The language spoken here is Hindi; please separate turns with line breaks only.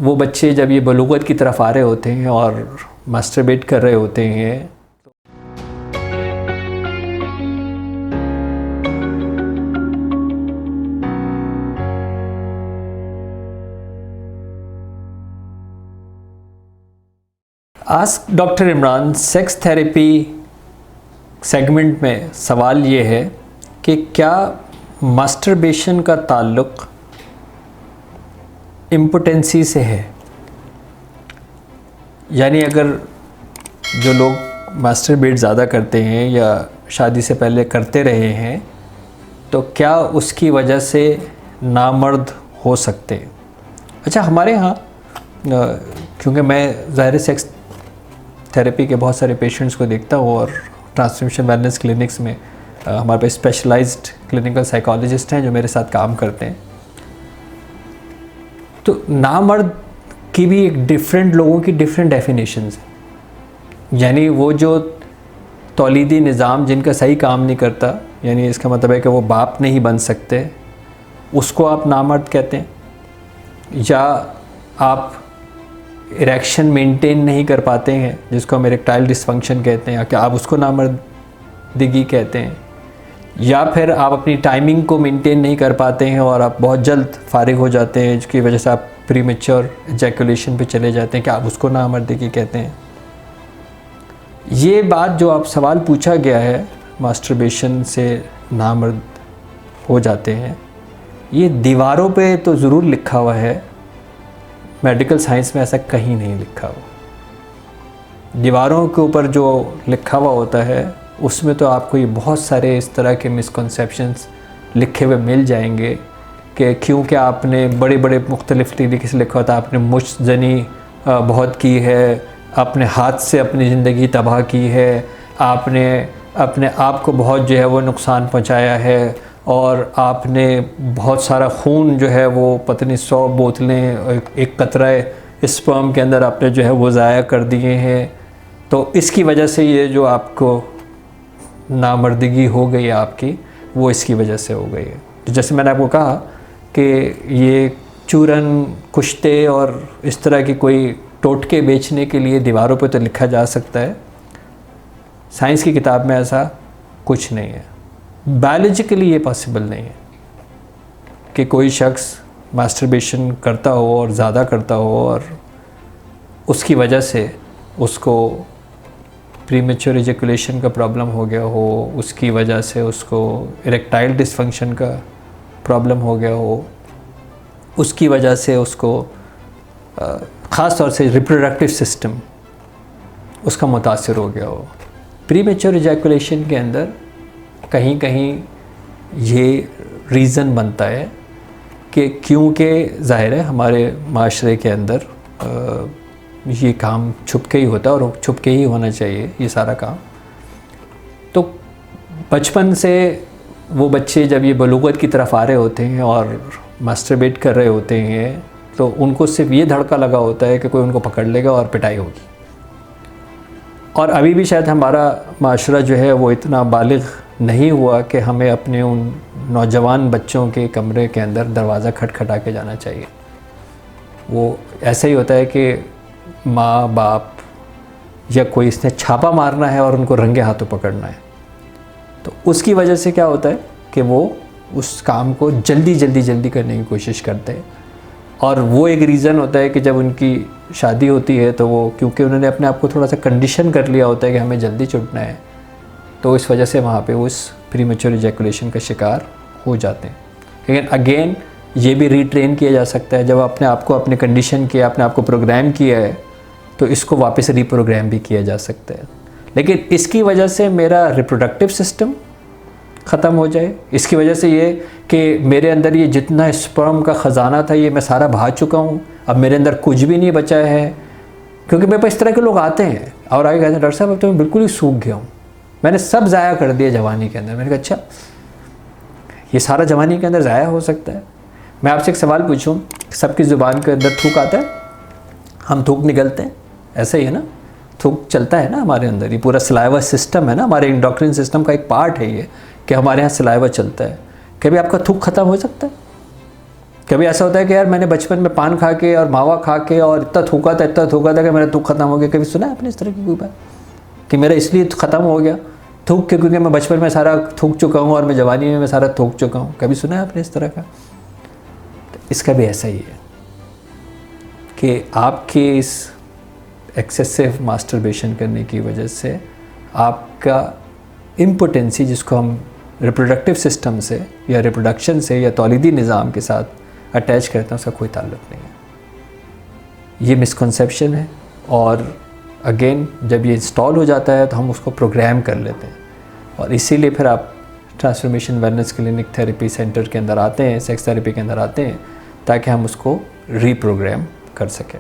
वो बच्चे जब ये बलूगत की तरफ आ रहे होते हैं और मास्टरबेट कर रहे होते हैं, ask doctor Imran sex therapy segment में सवाल ये है कि क्या मास्टरबेशन का ताल्लुक़ इम्पोटेंसी से है। यानी अगर जो लोग मास्टरबेट ज़्यादा करते हैं या शादी से पहले करते रहे हैं तो क्या उसकी वजह से नामर्द हो सकते हैं। अच्छा, हमारे यहाँ क्योंकि मैं ज़ाहिर सेक्स थेरेपी के बहुत सारे पेशेंट्स को देखता हूँ और ट्रांसफॉर्मेशन वेलनेस क्लिनिक्स में हमारे पास स्पेशलाइज्ड क्लिनिकल साइकोलॉजिस्ट हैं जो मेरे साथ काम करते हैं। तो नामर्द की भी एक डिफरेंट लोगों की डिफरेंट डेफिनेशंस हैं। यानी वो जो तौलीदी निज़ाम जिनका सही काम नहीं करता, यानी इसका मतलब है कि वो बाप नहीं बन सकते, उसको आप नामर्द कहते हैं। या आप इरेक्शन मेंटेन नहीं कर पाते हैं जिसको हम इरेक्टाइल डिसफंक्शन कहते हैं, क्या आप उसको नामर्दगी कहते हैं। या फिर आप अपनी टाइमिंग को मेंटेन नहीं कर पाते हैं और आप बहुत जल्द फारिग हो जाते हैं जिसकी वजह से आप प्रीमेच्योर एजैकुलेशन पे चले जाते हैं, क्या आप उसको नामर्दगी कहते हैं। ये बात जो आप सवाल पूछा गया है मास्टरबेशन से नामर्द हो जाते हैं, ये दीवारों पे तो ज़रूर लिखा हुआ है, मेडिकल साइंस में ऐसा कहीं नहीं लिखा हुआ। दीवारों के ऊपर जो लिखा हुआ होता है उसमें तो आपको ये बहुत सारे इस तरह के मिसकंसेप्शंस लिखे हुए मिल जाएंगे कि क्योंकि आपने बड़े बड़े मुख्तलिफ़ तरीके से लिखा होता है, आपने मुश्तजनी बहुत की है, अपने हाथ से अपनी ज़िंदगी तबाह की है, आपने अपने आप को बहुत जो है वो नुकसान पहुंचाया है और आपने बहुत सारा खून जो है वो पता नहीं 100 बोतलें एक कतरा स्पर्म के अंदर आपने जो है वो ज़ाया कर दिए हैं। तो इसकी वजह से ये जो आपको नामर्दगी हो गई है आपकी, वो इसकी वजह से हो गई है। तो जैसे मैंने आपको कहा कि ये चूरन कुश्ते और इस तरह की कोई टोटके बेचने के लिए दीवारों पे तो लिखा जा सकता है, साइंस की किताब में ऐसा कुछ नहीं है। बायोलॉजिकली ये पॉसिबल नहीं है कि कोई शख्स मास्टरबेशन करता हो और ज़्यादा करता हो और उसकी वजह से उसको प्रीमेच्योर एजैकुलेशन का प्रॉब्लम हो गया हो, उसकी वजह से उसको इरेक्टाइल डिसफंक्शन का प्रॉब्लम हो गया हो, उसकी वजह से उसको ख़ास तौर से रिप्रोडक्टिव सिस्टम उसका मुतासिर हो गया हो। प्रीमेच्योर एजैकुलेशन के अंदर कहीं कहीं ये रीज़न बनता है कि क्योंकि ज़ाहिर है हमारे माशरे के अंदर ये काम छुप के ही होता है और छुप के ही होना चाहिए ये सारा काम। तो बचपन से वो बच्चे जब ये बलूगत की तरफ आ रहे होते हैं और मास्टरबेट कर रहे होते हैं तो उनको सिर्फ ये धड़का लगा होता है कि कोई उनको पकड़ लेगा और पिटाई होगी। और अभी भी शायद हमारा माशरा जो है वो इतना बालिग नहीं हुआ कि हमें अपने उन नौजवान बच्चों के कमरे के अंदर दरवाज़ा खटखटा के जाना चाहिए। वो ऐसा ही होता है कि माँ बाप या कोई इसने छापा मारना है और उनको रंगे हाथों पकड़ना है, तो उसकी वजह से क्या होता है कि वो उस काम को जल्दी करने की कोशिश करते हैं। और वो एक रीज़न होता है कि जब उनकी शादी होती है तो वो क्योंकि उन्होंने अपने आप को थोड़ा सा कंडीशन कर लिया होता है कि हमें जल्दी छूटना है, तो इस वजह से वहाँ पे उस प्रीमेच्योर एजैकुलेशन का शिकार हो जाते हैं। लेकिन अगेन ये भी रीट्रेन किया जा सकता है। जब अपने आप को अपने कंडीशन किया, अपने आप को प्रोग्राम किया है, तो इसको वापस रीप्रोग्राम भी किया जा सकता है। लेकिन इसकी वजह से मेरा रिप्रोडक्टिव सिस्टम ख़त्म हो जाए, इसकी वजह से ये कि मेरे अंदर ये जितना स्पर्म का ख़जाना था ये मैं सारा बहा चुका हूँ, अब मेरे अंदर कुछ भी नहीं बचा है। क्योंकि मेरे पास इस तरह के लोग आते हैं और आगे कहते हैं डॉक्टर साहब अब तो मैं बिल्कुल ही सूख गया हूँ, मैंने सब ज़ाया कर दिया जवानी के अंदर। मैंने कहा अच्छा, ये सारा जवानी के अंदर ज़ाया हो सकता है। मैं आपसे एक सवाल पूछूं, सबकी ज़ुबान के अंदर थूक आता है, हम थूक निकलते हैं, ऐसा ही है ना, थूक चलता है ना हमारे अंदर, ये पूरा सलाइवा सिस्टम है ना, हमारे एंडोक्रिन सिस्टम का एक पार्ट है ये कि हमारे यहाँ सलाइवा चलता है। कभी आपका थूक ख़त्म हो सकता है? कभी ऐसा होता है कि यार मैंने बचपन में पान खा के और मावा खा के और इतना थूका था कि मेरा थूक ख़त्म हो गया। कभी सुना है आपने इस तरह की कोई बात कि मेरा इसलिए ख़त्म हो गया थूक के, क्योंकि मैं बचपन में सारा थूक चुका हूँ और मैं जवानी में मैं सारा थूक चुका हूँ? कभी सुना है आपने इस तरह का? तो इसका भी ऐसा ही है कि आपके इस एक्सेसिव मास्टरबेशन करने की वजह से आपका इम्पोटेंसी, जिसको हम रिप्रोडक्टिव सिस्टम से या रिप्रोडक्शन से या तौलीदी निज़ाम के साथ अटैच करते हैं, उसका कोई ताल्लुक़ नहीं है। ये मिसकंसेप्शन है। और अगेन जब ये इंस्टॉल हो जाता है तो हम उसको प्रोग्राम कर लेते हैं, और इसीलिए फिर आप transformation wellness clinic therapy centre के अंदर आते हैं, सेक्स थेरेपी के अंदर आते हैं, ताकि हम उसको रीप्रोग्राम कर सकें।